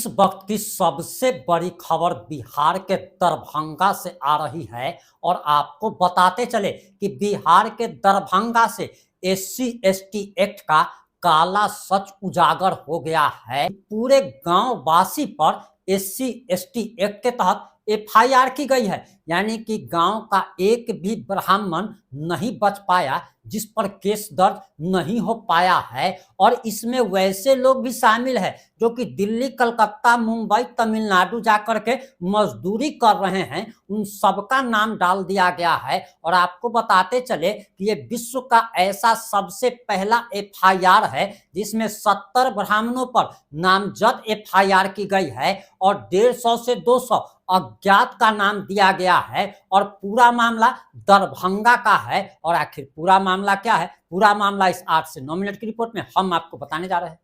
इस वक्त की सबसे बड़ी खबर बिहार के दरभंगा से आ रही है और आपको बताते चले कि बिहार के दरभंगा से एससी एसटी एक्ट का काला सच उजागर हो गया है। पूरे गांव वासी पर एससी एसटी एक्ट के तहत एफआईआर की गई है, यानी कि गांव का एक भी ब्राह्मण नहीं बच पाया जिस पर केस दर्ज नहीं हो पाया है। और इसमें वैसे लोग भी शामिल है जो कि दिल्ली, कलकत्ता, मुंबई, तमिलनाडु जाकर के मजदूरी कर रहे हैं, उन सबका नाम डाल दिया गया है। और आपको बताते चले कि ये विश्व का ऐसा सबसे पहला एफआईआर है जिसमें 70 ब्राह्मणों पर नामजद एफआईआर की गई है और 150 से 200 अज्ञात का नाम दिया गया है। और पूरा मामला दरभंगा का है। और आखिर पूरा मामला क्या है, पूरा मामला इस 8 से 9 मिनट की रिपोर्ट में हम आपको बताने जा रहे हैं।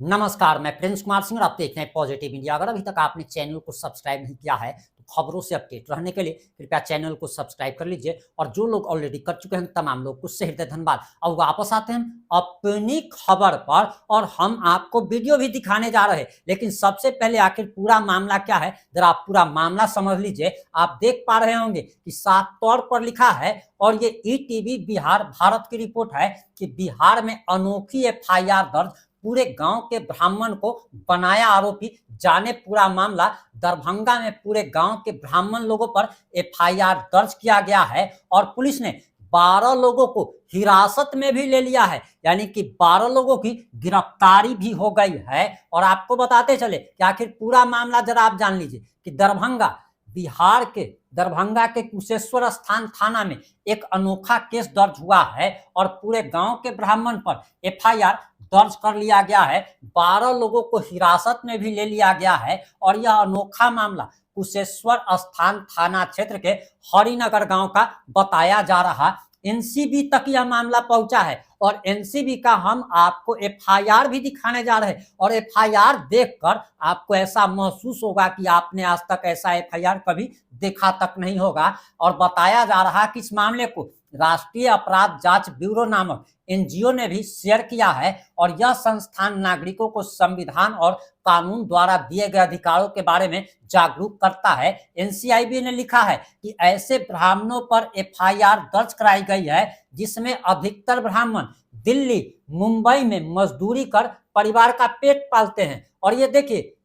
नमस्कार, मैं प्रिंस कुमार सिंह और आप देख रहे हैं पॉजिटिव इंडिया। अगर अभी तक आपने चैनल को सब्सक्राइब नहीं किया है तो खबरों से अपडेट रहने के लिए कृपया चैनल को सब्सक्राइब कर लीजिए। और जो लोग ऑलरेडी कर चुके हैं तमाम लोग को हृदय धन्यवाद। अब वापस आते हैं अपनी खबर पर और हम आपको वीडियो भी दिखाने जा रहे हैं। लेकिन सबसे पहले आखिर पूरा मामला क्या है, जरा आप पूरा मामला समझ लीजिए। आप देख पा रहे होंगे कि साफ तौर पर लिखा है और ये ईटीवी बिहार भारत की रिपोर्ट है कि बिहार में अनोखी एफआईआर दर्ज, पूरे गांव के ब्राह्मण को बनाया आरोपी। जाने पूरा मामला। दरभंगा में पूरे गांव के ब्राह्मण लोगों पर एफआईआर दर्ज किया गया है और पुलिस ने 12 लोगों को हिरासत में भी ले लिया है, यानी कि 12 लोगों की गिरफ्तारी भी हो गई है। और आपको बताते चले कि आखिर पूरा मामला जरा आप जान लीजिए कि दरभंगा, बिहार के दरभंगा के कुशेश्वर स्थान थाना में एक अनोखा केस दर्ज हुआ है और पूरे गांव के ब्राह्मण पर एफआईआर दर्ज कर लिया गया है। 12 लोगों को हिरासत में भी ले लिया गया है और यह अनोखा मामला कुशेश्वर स्थान थाना क्षेत्र के हरिनगर गांव का बताया जा रहा। एनसीबी तक यह मामला पहुंचा है और एनसीबी का हम आपको एफआईआर भी दिखाने जा रहे हैं। और एफआईआर देखकर आपको ऐसा महसूस होगा कि आपने आज तक ऐसा एफआईआर कभी देखा तक नहीं होगा। और बताया जा रहा कि इस मामले को राष्ट्रीय अपराध जांच ब्यूरो नामक एनजीओ ने भी शेयर किया है और यह संस्थान नागरिकों को संविधान और कानून द्वारा दिए गए अधिकारों के बारे में जागरूक करता है। एनसीआईबी ने लिखा है कि ऐसे ब्राह्मणों पर एफआईआर दर्ज कराई गई है जिसमें अधिकतर ब्राह्मण दिल्ली, मुंबई में मजदूरी कर परिवार का पेट पालते हैं। और ये देखिए,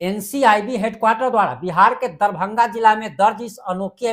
एनसीआईबी हेडक्वार्टर द्वारा बिहार के दरभंगा जिला में दर्ज इस अनोखी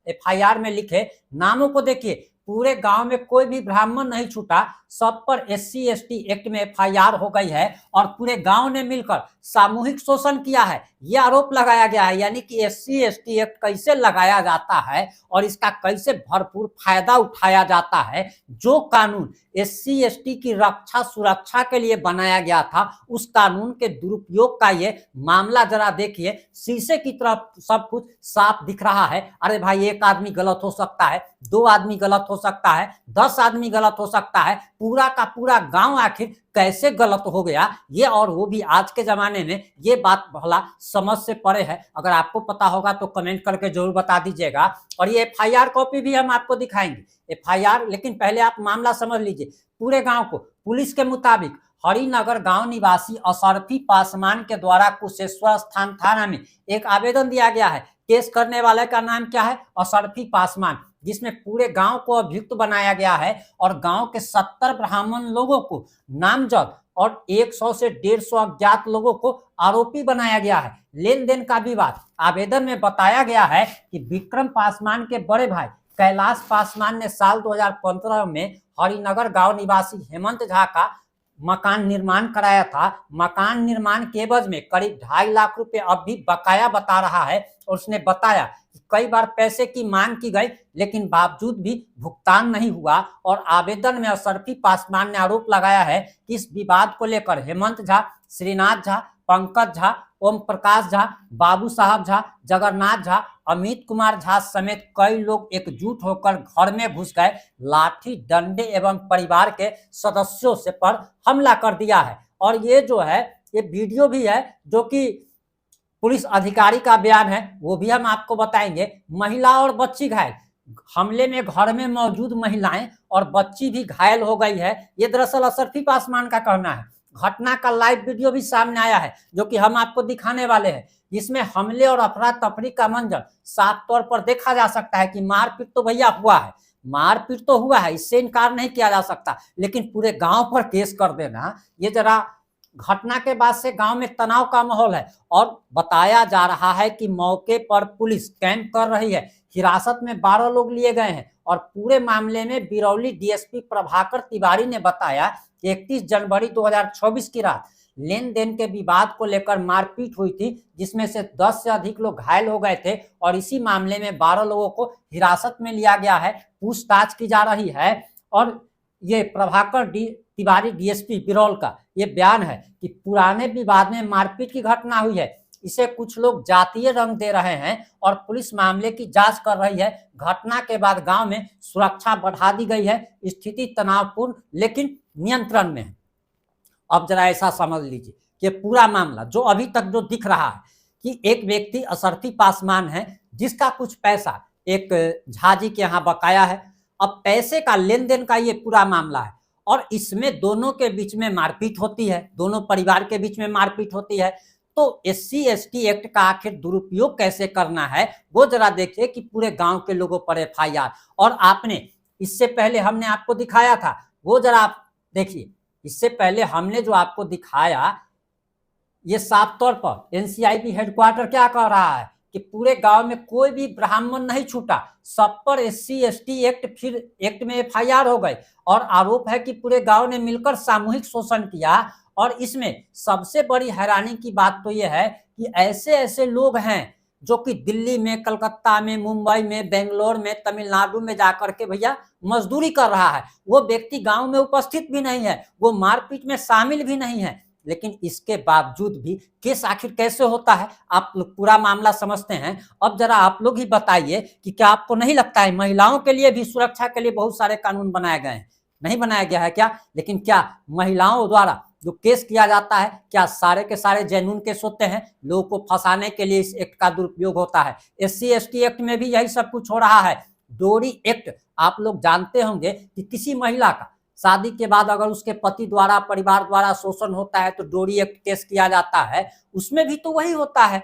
एफआईआर में लिखे नामों को देखिए। पूरे गांव में कोई भी ब्राह्मण नहीं छूटा, सब पर एससी एसटी एक्ट में एफआईआर हो गई है और पूरे गांव ने मिलकर सामूहिक शोषण किया है, यह आरोप लगाया गया है। यानी कि एससी एसटी एक्ट कैसे लगाया जाता है और इसका कैसे भरपूर फायदा उठाया जाता है। जो कानून एससी एसटी की रक्षा सुरक्षा के लिए बनाया गया था, उस कानून के दुरुपयोग का ये मामला जरा देखिए। शीशे की तरफ सब कुछ साफ दिख रहा है। अरे भाई, एक आदमी गलत हो सकता है, 2 आदमी गलत हो सकता है, 10 आदमी गलत हो सकता है, पूरा का पूरा गांव आखिर कैसे गलत हो गया, ये और वो भी आज के जमाने में ये बात भला समझ से परे है। अगर आपको पता होगा तो कमेंट करके जरूर बता दीजिएगा। और ये एफआईआर कॉपी भी हम आपको दिखाएंगे एफआईआर। लेकिन पहले आप मामला समझ लीजिए। पूरे गांव को पुलिस के मुताबिक हरिनगर गांव निवासी अशरफी पासवान के द्वारा कुशेश्वर स्थान थाना में एक आवेदन दिया गया है। केस करने वाले का नाम क्या है? अशरफी पासवान, जिसमें पूरे गांव को अभियुक्त बनाया गया है और गांव के 70 ब्राह्मण लोगों को नामजद और 100 से 150 अज्ञात लोगों को आरोपी बनाया गया है। लेन देन का विवाद। आवेदन में बताया गया है कि विक्रम पासवान के बड़े भाई कैलाश पासवान ने साल 2015 में हरिनगर गांव निवासी हेमंत झा का मकान निर्माण कराया था, मकान निर्माण के एवज में करीब 2.5 लाख रुपए अब भी बकाया बता रहा है। और उसने बताया कि कई बार पैसे की मांग की गई लेकिन बावजूद भी भुगतान नहीं हुआ। और आवेदन में अशरफी पासवान ने आरोप लगाया है कि इस विवाद को लेकर हेमंत झा, श्रीनाथ झा, पंकज झा, ओम प्रकाश झा, बाबू साहब झा, जगन्नाथ झा, अमित कुमार झा समेत कई लोग एकजुट होकर घर में घुस गए, लाठी डंडे एवं परिवार के सदस्यों से पर हमला कर दिया है। और ये जो है ये वीडियो भी है जो कि पुलिस अधिकारी का बयान है, वो भी हम आपको बताएंगे। महिला और बच्ची घायल, हमले में घर में मौजूद महिलाएं और बच्ची भी घायल हो गई है, ये दरअसल अशरफी पासवान का कहना है। घटना का लाइव वीडियो भी सामने आया है जो कि हम आपको दिखाने वाले हैं, जिसमें हमले और अफरा तफरी का मंजर साफ तौर पर देखा जा सकता है कि मारपीट तो भैया हुआ है, मारपीट तो हुआ है, इससे इनकार नहीं किया जा सकता, लेकिन पूरे गांव पर केस कर देना, ये जरा घटना के बाद से गांव में तनाव का माहौल है। और बताया जा रहा है कि मौके पर पुलिस कैंप कर रही है, हिरासत में 12 लोग लिए गए हैं। और पूरे मामले में बिरौली डीएसपी प्रभाकर तिवारी ने बताया कि 31 जनवरी 2024 की रात लेन देन के विवाद को लेकर मारपीट हुई थी, जिसमें से 10 से अधिक लोग घायल हो गए थे। और इसी मामले में 12 लोगों को हिरासत में लिया गया है, पूछताछ की जा रही है। और ये प्रभाकर तिवारी डीएसपी बिरौल का ये बयान है कि पुराने विवाद में मारपीट की घटना हुई है, इसे कुछ लोग जातीय रंग दे रहे हैं और पुलिस मामले की जांच कर रही है। घटना के बाद गांव में सुरक्षा बढ़ा दी गई है, स्थिति तनावपूर्ण लेकिन नियंत्रण में है। अब जरा ऐसा समझ लीजिए कि पूरा मामला जो अभी तक जो दिख रहा है कि एक व्यक्ति अशरफी पासवान है जिसका कुछ पैसा एक झा जी के यहाँ बकाया है। अब पैसे का लेन देन का ये पूरा मामला है और इसमें दोनों के बीच में मारपीट होती है, दोनों परिवार के बीच में मारपीट होती है। तो SC/ST एक्ट का आखिर दुरुपयोग कैसे करना है वो जरा देखिए कि पूरे गांव के लोगों पर FIR। और आपने इससे पहले हमने आपको दिखाया था, वो जरा आप देखिए, इससे पहले हमने जो आपको दिखाया ये साफ तौर पर NCIB हेडक्वार्टर क्या कह रहा है कि पूरे गांव में कोई भी ब्राह्मण नहीं छूटा, सब पर SC/ST एक्ट फिर एक्ट में FIR हो गई। और आरोप है कि पूरे गांव ने मिलकर सामूहिक शोषण किया। और इसमें सबसे बड़ी हैरानी की बात तो यह है कि ऐसे ऐसे लोग हैं जो कि दिल्ली में, कलकत्ता में, मुंबई में, बेंगलोर में, तमिलनाडु में जाकर के भैया मजदूरी कर रहा है, वो व्यक्ति गांव में उपस्थित भी नहीं है, वो मारपीट में शामिल भी नहीं है, लेकिन इसके बावजूद भी केस आखिर कैसे होता है? आप लोग पूरा मामला समझते हैं। अब जरा आप लोग ही बताइए कि क्या आपको नहीं लगता है महिलाओं के लिए भी सुरक्षा के लिए बहुत सारे कानून बनाए गए हैं? नहीं बनाया गया है क्या? लेकिन क्या महिलाओं द्वारा जो केस किया जाता है क्या सारे के सारे जेन्युइन केस होते हैं? लोगों को फंसाने के लिए इस एक्ट का दुरुपयोग होता है। SC/ST एक्ट में भी यही सब कुछ हो रहा है। डोरी एक्ट आप लोग जानते होंगे कि किसी महिला का शादी के बाद अगर उसके पति द्वारा, परिवार द्वारा शोषण होता है तो डोरी एक्ट केस किया जाता है, उसमें भी तो वही होता है।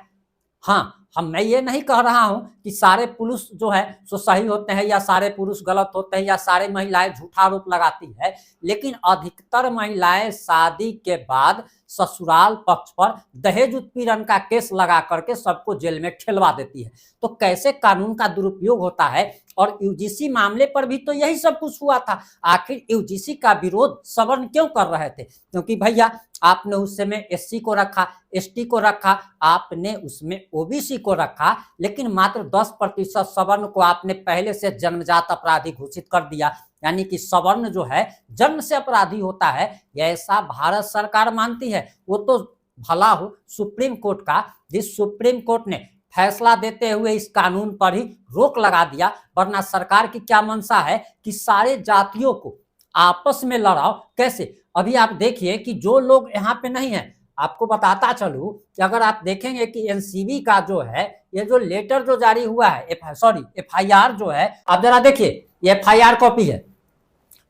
हाँ, मैं ये नहीं कह रहा हूं कि सारे पुरुष जो है सो सही होते हैं या सारे पुरुष गलत होते हैं या सारे महिलाएं झूठा आरोप लगाती है, लेकिन अधिकतर महिलाएं शादी के बाद ससुराल पक्ष पर दहेज उत्पीड़न का केस लगा करके सबको जेल में ठेलवा देती है। तो कैसे कानून का दुरुपयोग होता है? और UGC मामले पर भी तो यही सब कुछ हुआ था। आखिर UGC का विरोध सवर्ण क्यों कर रहे थे? क्योंकि भैया आपने उस समय SC को रखा, ST को रखा, आपने उसमें OBC को रखा, लेकिन मात्र 10% सवर्ण को आपने पहले से जन्मजात अपराधी घोषित कर दिया। यानी कि सवर्ण जो है जन्म से अपराधी होता है, ऐसा भारत सरकार मानती है। वो तो भला हो सुप्रीम कोर्ट का, जिस सुप्रीम कोर्ट ने फैसला देते हुए इस कानून पर ही रोक लगा दिया, वरना सरकार की क्या मंशा है कि सारे जातियों को आपस में लड़ाओ। कैसे? अभी आप देखिए कि जो लोग यहाँ पे नहीं है, आपको बताता चलूं कि अगर आप देखेंगे कि NCB का जो है ये जो लेटर जो जारी हुआ है, FIR जो है, आप जरा देखिए, ये FIR कॉपी है,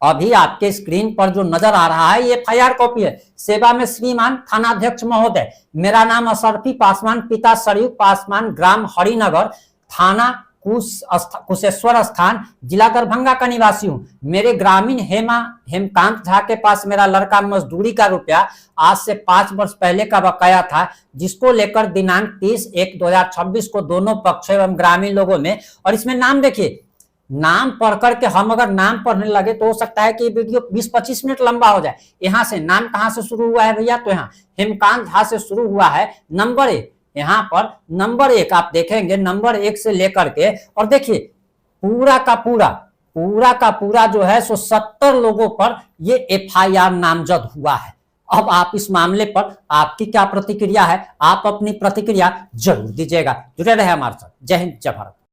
अभी आपके स्क्रीन पर जो नजर आ रहा है ये FIR कॉपी है। सेवा में श्रीमान थानाध्यक्ष महोदय, मेरा नाम अशरफी पासवान, पिता सरयू पासवान, ग्राम हरिनगर, थाना कुशेश्वर स्थान, जिला दरभंगा का निवासी हूँ। मेरे ग्रामीण हेमकांत झा के पास मेरा लड़का मजदूरी का रुपया आज से 5 वर्ष पहले का बकाया था, जिसको लेकर दिनांक 30/1/2026 को दोनों पक्षों एवं ग्रामीण लोगों में, और इसमें नाम देखिए, नाम पढ़ करके हम अगर नाम पढ़ने लगे तो हो सकता है कि वीडियो 20-25 मिनट लंबा हो जाए। यहाँ से नाम कहाँ से शुरू हुआ है भैया, तो यहाँ हेमकांत झा से शुरू हुआ है नंबर 1। यहाँ पर नंबर 1 आप देखेंगे, नंबर 1 से लेकर के, और देखिए पूरा का पूरा जो है सो 70 लोगों पर ये FIR नामजद हुआ है। अब आप इस मामले पर आपकी क्या प्रतिक्रिया है, आप अपनी प्रतिक्रिया जरूर दीजिएगा। जुड़े रहे हमारे साथ। जय हिंद, जय भारत।